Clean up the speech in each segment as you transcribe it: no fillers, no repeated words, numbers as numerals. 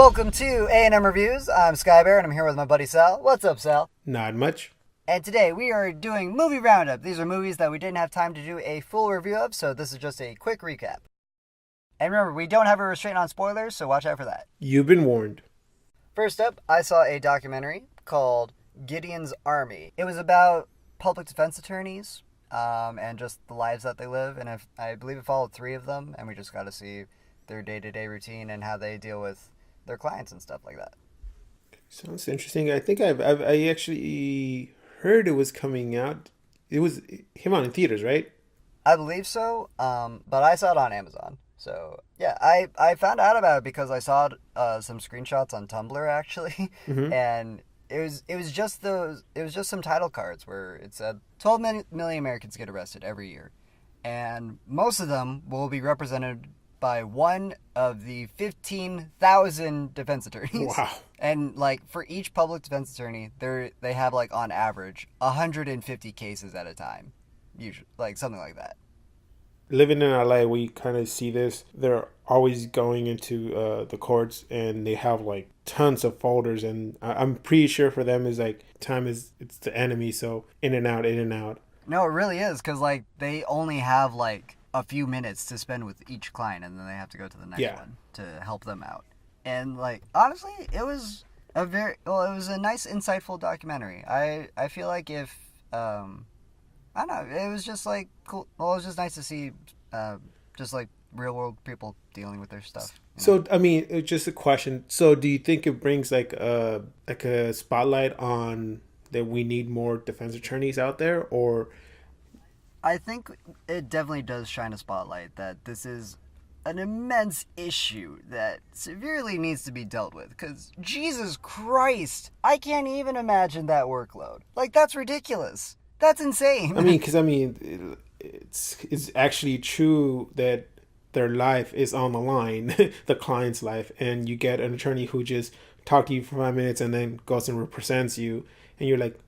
Welcome to A&M Reviews. I'm Skybear and I'm here with my buddy Sal. What's up, Sal? Not much. And today we are doing Movie Roundup. These are movies that we didn't have time to do a full review of, so this is just a quick recap. And remember, we don't have a restraint on spoilers, so watch out for that. You've been warned. First up, I saw a documentary called Gideons Army. It was about public defense attorneys and just the lives that they live, and I believe it followed 3 of them, and we just got to see their day-to-day routine and how they deal with their clients and stuff like that. Sounds interesting. I think I actually heard it was coming out. It came out in theaters, right? I believe so, but I saw it on Amazon. So yeah, I found out about it because I saw some screenshots on Tumblr actually, and it was just some title cards where it said 12 million Americans get arrested every year, and most of them will be represented by one of the 15,000 defense attorneys. Wow. And like for each public defense attorney, they have like on average 150 cases at a time, usually, like something like that. Living in LA, we kind of see this. They're always going into the courts, and they have like tons of folders. And I'm pretty sure for them is like it's the enemy. So in and out, in and out. No, it really is, because like they only have like a few minutes to spend with each client, and then they have to go to the next one to help them out. And like honestly, it was a nice, insightful documentary. I feel like if I don't know, it was just like cool. Well, it was just nice to see just like real world people dealing with their stuff. So I mean, just a question. So do you think it brings like a spotlight on that we need more defense attorneys out there, or? I think it definitely does shine a spotlight that this is an immense issue that severely needs to be dealt with. Because, Jesus Christ, I can't even imagine that workload. Like, that's ridiculous. That's insane. It's actually true that their life is on the line, the client's life, and you get an attorney who just talks to you for 5 minutes and then goes and represents you, and you're like,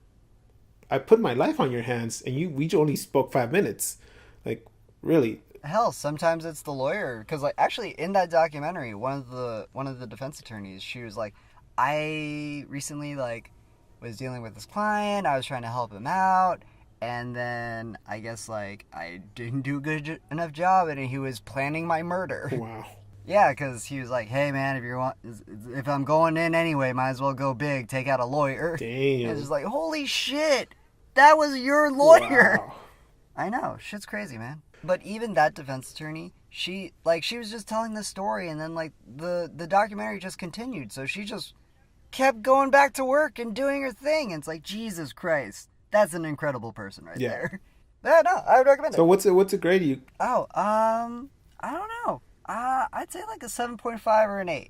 I put my life on your hands, and we only spoke 5 minutes. Like, really? Hell, sometimes it's the lawyer, because like actually in that documentary, one of the defense attorneys, she was like, I recently like was dealing with this client. I was trying to help him out, and then I guess like I didn't do a good enough job, and he was planning my murder. Wow. Yeah, because he was like, hey man, if I'm going in anyway, might as well go big, take out a lawyer. Damn. And it's just like, holy shit, that was your lawyer. Wow. I know, shit's crazy, man. But even that defense attorney, she was just telling the story, and then like the documentary just continued, so she just kept going back to work and doing her thing, and it's like, Jesus Christ, that's an incredible person right there. Yeah, no, I would recommend it. So what's a grade you? Oh, I don't know. I'd say like a 7.5 or an 8.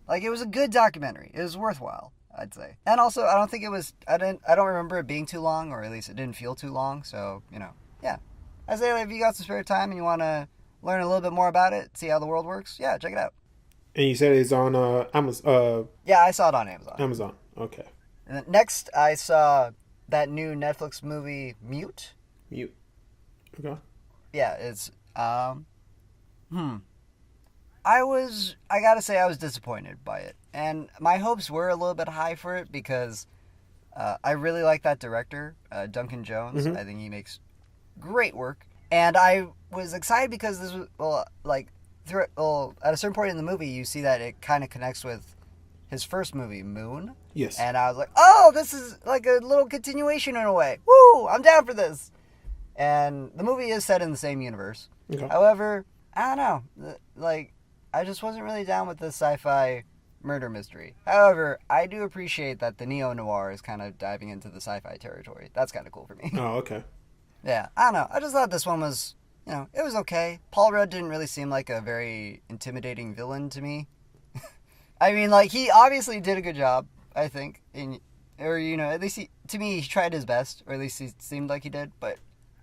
Like, it was a good documentary. It was worthwhile, I'd say. And also, I don't think it was, I don't remember it being too long, or at least it didn't feel too long, so, yeah. I'd say like, if you got some spare time and you want to learn a little bit more about it, see how the world works, yeah, check it out. And you said it's on Amazon. Yeah, I saw it on Amazon. Amazon, okay. And then next, I saw that new Netflix movie, Mute. Okay. Yeah, it's, I gotta say I was disappointed by it. And my hopes were a little bit high for it because I really like that director, Duncan Jones. I think he makes great work. And I was excited because this was, at a certain point in the movie, you see that it kind of connects with his first movie, Moon. Yes. And I was like, oh, this is like a little continuation in a way. Woo, I'm down for this. And the movie is set in the same universe. Okay. However, I don't know. Like, I just wasn't really down with the sci-fi murder mystery. However, I do appreciate that the neo-noir is kind of diving into the sci-fi territory. That's kind of cool for me. Oh, okay. Yeah, I don't know. I just thought this one was, it was okay. Paul Rudd didn't really seem like a very intimidating villain to me. I mean, like, he obviously did a good job, I think. At least to me, he tried his best, or at least he seemed like he did. But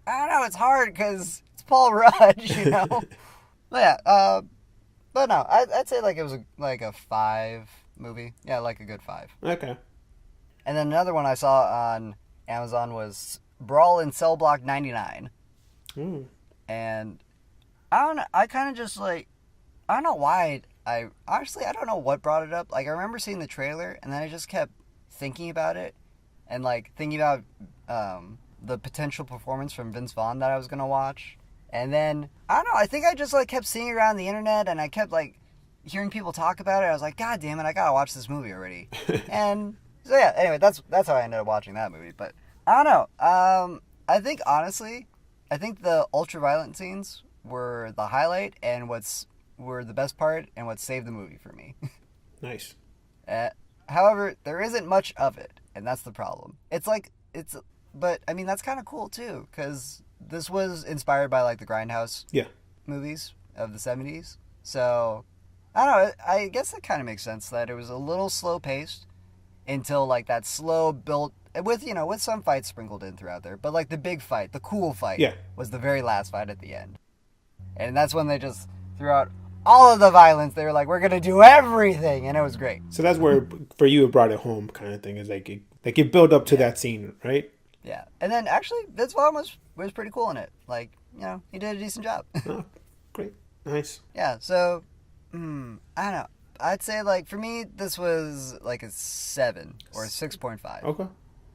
I don't know, it's hard because it's Paul Rudd, But yeah, but no, I'd say like it was a 5 movie. Yeah, like a good 5. Okay. And then another one I saw on Amazon was Brawl in Cell Block 99. And I don't know, I kind of just like, I don't know why I honestly, I don't know what brought it up. Like, I remember seeing the trailer, and then I just kept thinking about it, and like thinking about the potential performance from Vince Vaughn that I was gonna watch. And then I don't know. I think I just like kept seeing it around the internet, and I kept like hearing people talk about it. I was like, God damn it, I gotta watch this movie already. And so yeah. Anyway, that's how I ended up watching that movie. But I don't know. I think honestly, I think the ultra violent scenes were the highlight, and were the best part, and what saved the movie for me. Nice. However, there isn't much of it, and that's the problem. But I mean, that's kind of cool too, because this was inspired by like the Grindhouse movies of the 70s. So I don't know. I guess it kind of makes sense that it was a little slow paced until like that slow build with some fights sprinkled in throughout there. But like the big fight, the cool fight, was the very last fight at the end, and that's when they just threw out all of the violence. They were like, "We're gonna do everything," and it was great. So that's where, for you, it brought it home, kind of thing. Is like it built up to that scene, right? Yeah, and then actually, Vince Vaughn was pretty cool in it. Like, he did a decent job. Oh, great, nice. Yeah, so I don't know. I'd say like for me, this was like a 7 or a 6.5. Okay.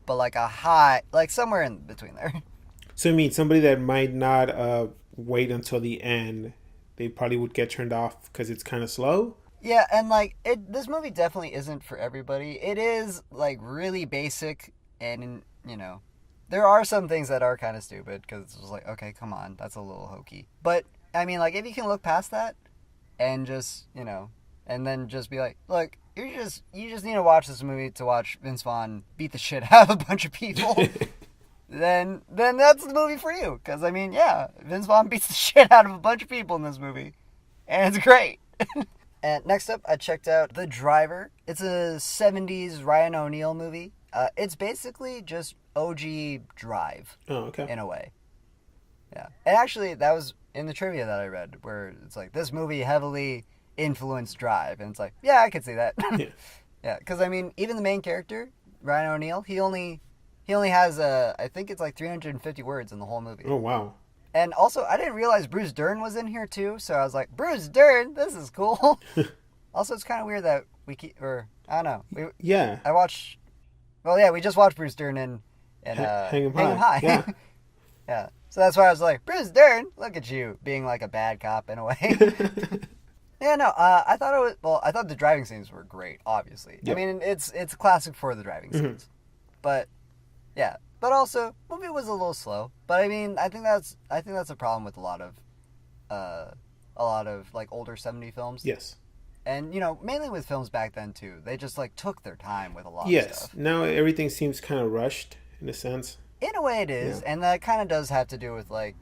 But like a high, like somewhere in between there. So you mean somebody that might not wait until the end, they probably would get turned off because it's kind of slow? Yeah, and like this movie definitely isn't for everybody. It is like really basic, and there are some things that are kind of stupid because it's just like, okay, come on, that's a little hokey. But I mean, like if you can look past that and just and then just be like, look, you just need to watch this movie to watch Vince Vaughn beat the shit out of a bunch of people. then that's the movie for you. Because I mean, yeah, Vince Vaughn beats the shit out of a bunch of people in this movie, and it's great. And next up, I checked out The Driver. It's a 70s Ryan O'Neal movie. It's basically just OG Drive. Oh, okay. In a way. Yeah. And actually, that was in the trivia that I read, where it's like, this movie heavily influenced Drive. And it's like, yeah, I could see that. Yeah. Yeah, because I mean, even the main character, Ryan O'Neal, he only has, I think it's like 350 words in the whole movie. Oh, wow. And also, I didn't realize Bruce Dern was in here too, so I was like, Bruce Dern, this is cool. Also, it's kind of weird that I don't know. We just watched Bruce Dern in Hang 'em High. Yeah. Yeah. So that's why I was like, Bruce Dern, look at you, being like a bad cop in a way. Yeah, no, I thought the driving scenes were great, obviously. Yep. I mean, it's classic for the driving scenes. Mm-hmm. But, yeah. But also, movie was a little slow. But I mean, I think that's a problem with a lot of like older 70 films. Yes. And mainly with films back then too. They just like took their time with a lot of stuff. Yes. Now everything seems kind of rushed in a sense. In a way it is, and that kind of does have to do with like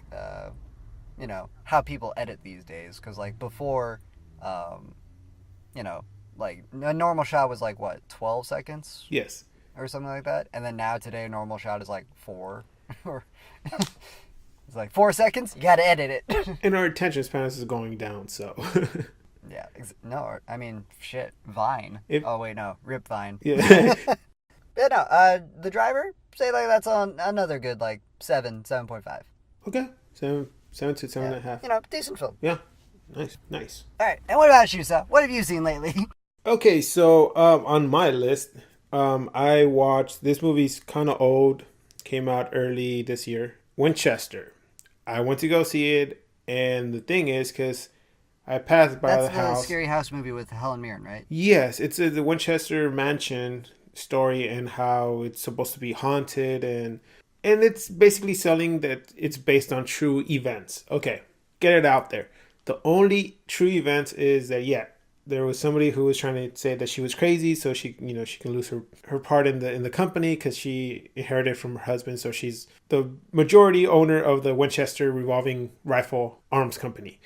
how people edit these days, cuz like before like a normal shot was like what, 12 seconds? Yes. Or something like that. And then now today a normal shot is like 4 or it's like 4 seconds. You got to edit it. And our attention span is going down, so. Yeah. No, I mean, shit. Vine. Oh wait, no. Rip Vine. Yeah. Yeah, no. The Driver. Say like that's on another good like 7.5. Okay. 7 to 7.5. Decent film. Yeah. Nice. All right. And what about you, Sal? What have you seen lately? Okay, so on my list, I watched, this movie's kind of old, came out early this year, Winchester. I went to go see it, and the thing is, because I passed by the house. That's the scary house movie with Helen Mirren, right? Yes, it's the Winchester mansion story and how it's supposed to be haunted, and it's basically selling that it's based on true events. Okay, get it out there. The only true events is that, there was somebody who was trying to say that she was crazy, so she can lose her part in the company because she inherited from her husband. So she's the majority owner of the Winchester revolving rifle arms company.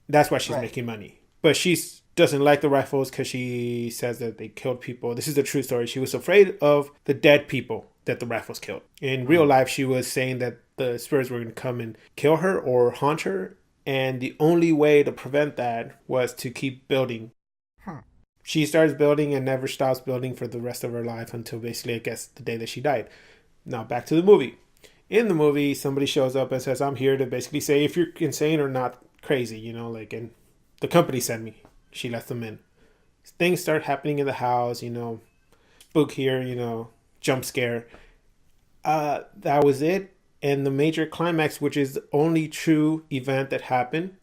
That's why she's making money. But she doesn't like the rifles because she says that they killed people. This is the true story. She was afraid of the dead people that the rifles killed. In real life, she was saying that the spirits were going to come and kill her or haunt her. And the only way to prevent that was to keep building. She starts building and never stops building for the rest of her life until basically, I guess, the day that she died. Now, back to the movie. In the movie, somebody shows up and says, I'm here to basically say if you're insane or not crazy, and the company sent me. She lets them in. Things start happening in the house, spook here, jump scare. That was it. And the major climax, which is the only true event that happened,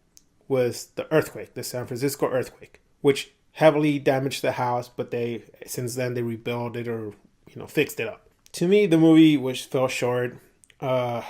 was the earthquake, the San Francisco earthquake, which heavily damaged the house, but since then they rebuilt it or fixed it up. To me, the movie fell short. I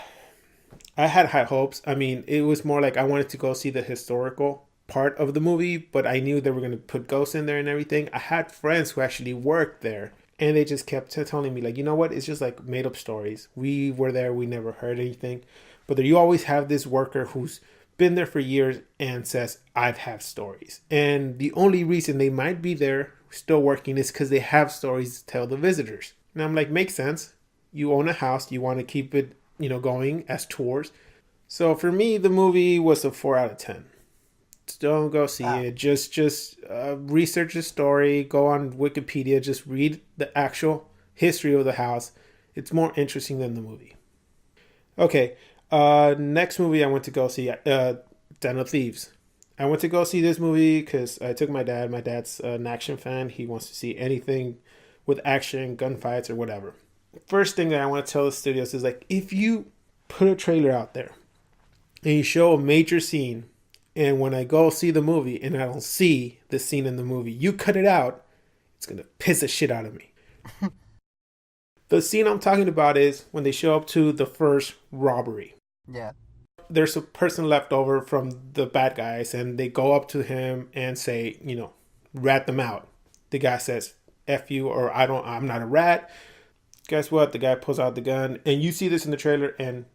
had high hopes. I mean, it was more like I wanted to go see the historical part of the movie, but I knew they were going to put ghosts in there and everything. I had friends who actually worked there, and they just kept telling me, like, you know what? It's just like made up stories. We were there. We never heard anything. But you always have this worker who's been there for years and says, I've had stories. And the only reason they might be there still working is because they have stories to tell the visitors. And I'm like, makes sense. You own a house. You want to keep it, going as tours. So for me, the movie was a 4 out of 10. Don't go see it. Just research the story. Go on Wikipedia. Just read the actual history of the house. It's more interesting than the movie. Okay. Next movie I went to go see, Den of Thieves. I went to go see this movie because I took my dad. My dad's an action fan. He wants to see anything with action, gunfights, or whatever. First thing that I want to tell the studios is, like, if you put a trailer out there and you show a major scene, and when I go see the movie and I don't see the scene in the movie, you cut it out, it's going to piss the shit out of me. The scene I'm talking about is when they show up to the first robbery. Yeah. There's a person left over from the bad guys, and they go up to him and say, rat them out. The guy says, F you, or I'm not a rat. Guess what? The guy pulls out the gun, and you see this in the trailer, and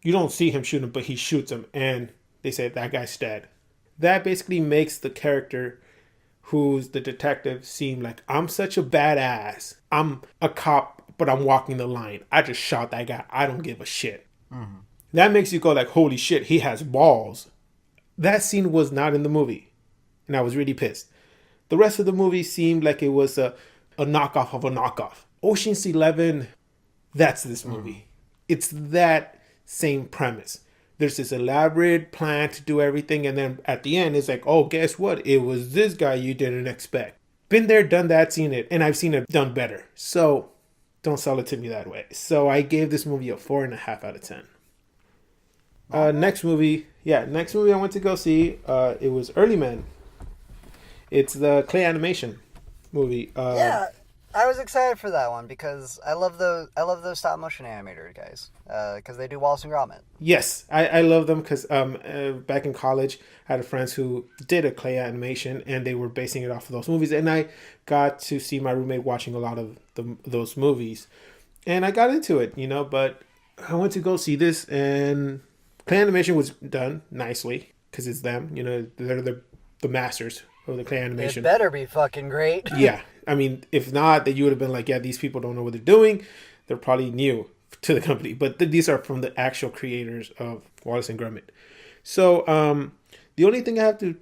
you don't see him shoot him, but he shoots him, and they say that guy's dead. That basically makes the character who's the detective seem like, I'm such a badass. I'm a cop, but I'm walking the line. I just shot that guy. I don't give a shit. Mm-hmm. That makes you go like, holy shit, he has balls. That scene was not in the movie, and I was really pissed. The rest of the movie seemed like it was a knockoff of a knockoff. Ocean's 11, that's this movie. It's that same premise. There's this elaborate plan to do everything, and then at the end, it's like, oh, guess what? It was this guy you didn't expect. Been there, done that, seen it, and I've seen it done better. So, don't sell it to me that way. So, I gave this movie a 4.5 out of 10. Next movie I went to go see, it was Early Man. It's the clay animation movie. Yeah, I was excited for that one because I love those stop motion animator guys because they do Wallace and Gromit. Yes, I love them because back in college I had friends who did a clay animation and they were basing it off of those movies, and I got to see my roommate watching a lot of those movies, and I got into it, but I went to go see this, and clay animation was done nicely because it's them, they're the masters of the clay animation. It better be fucking great. Yeah. I mean, if not, then you would have been like, yeah, these people don't know what they're doing. They're probably new to the company. But these are from the actual creators of Wallace and Gromit. So the only thing I have to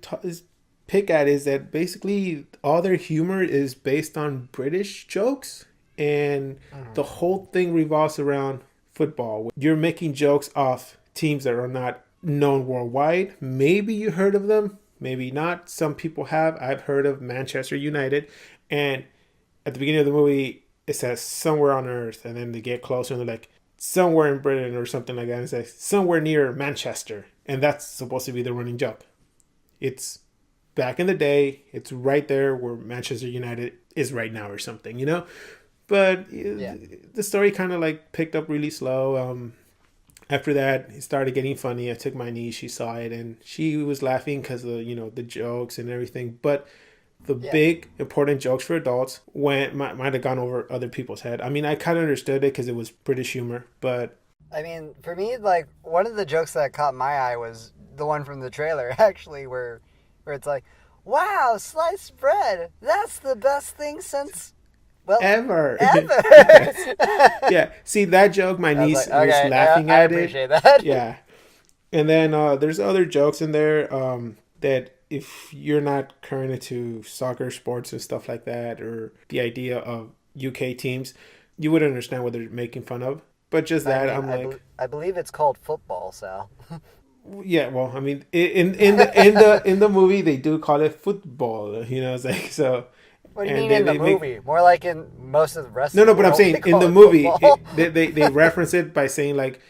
pick at is that basically all their humor is based on British jokes. And the whole thing revolves around football. You're making jokes off teams that are not known worldwide. Maybe you heard of them. Maybe not. Some people have. I've heard of Manchester United. And at the beginning of the movie, it says somewhere on Earth. And then they get closer and they're like, somewhere in Britain or something like that. And it says somewhere near Manchester. And that's supposed to be the running joke. It's back in the day. It's right there where Manchester United is right now or something, But the story kind of like picked up really slow. After that, it started getting funny. I took my niece. She saw it. And she was laughing because of, the jokes and everything. But the big important jokes for adults might have gone over other people's head. I mean, I kind of understood it because it was British humor, but I mean, for me, like, one of the jokes that caught my eye was the one from the trailer, actually, where it's like, wow, sliced bread, that's the best thing since, well, ever. Yeah, see, that joke, my niece was laughing I at it. I appreciate that. Yeah. And then there's other jokes in there that if you're not current into soccer, sports, and stuff like that, or the idea of UK teams, you wouldn't understand what they're making fun of. But just that, I believe it's called football, Sal. Yeah, well, I mean, in the movie they do call it football. It's like so, What do you and mean they in the they make movie? More like in most of the rest no, of the no, but I'm world, saying they in call the it movie football. they reference it by saying like,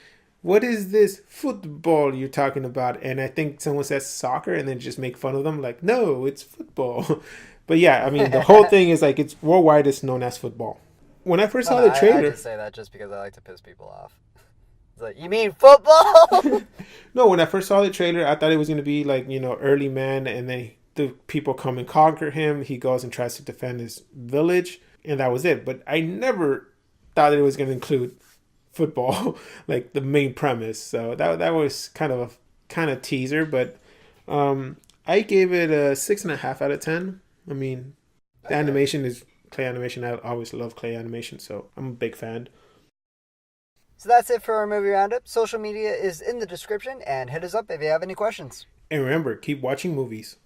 "What is this football you're talking about?" And I think someone says soccer, and then just make fun of them like, "No, it's football." But yeah, I mean, the whole thing is like it's worldwide. It's known as football. When I first No, saw no, the I trailer, just say that just because I like to piss people off. It's like, you mean football? no, when I first saw the trailer, I thought it was going to be like, early man, and then the people come and conquer him. He goes and tries to defend his village, and that was it. But I never thought it was going to include football, like the main premise. So that was kind of teaser, but I gave it a 6.5 out of 10. I mean, the Okay. animation is clay animation. I always love clay animation, so I'm a big fan. So that's it for our movie roundup. Social media is in the description, and hit us up if you have any questions. And remember, keep watching movies.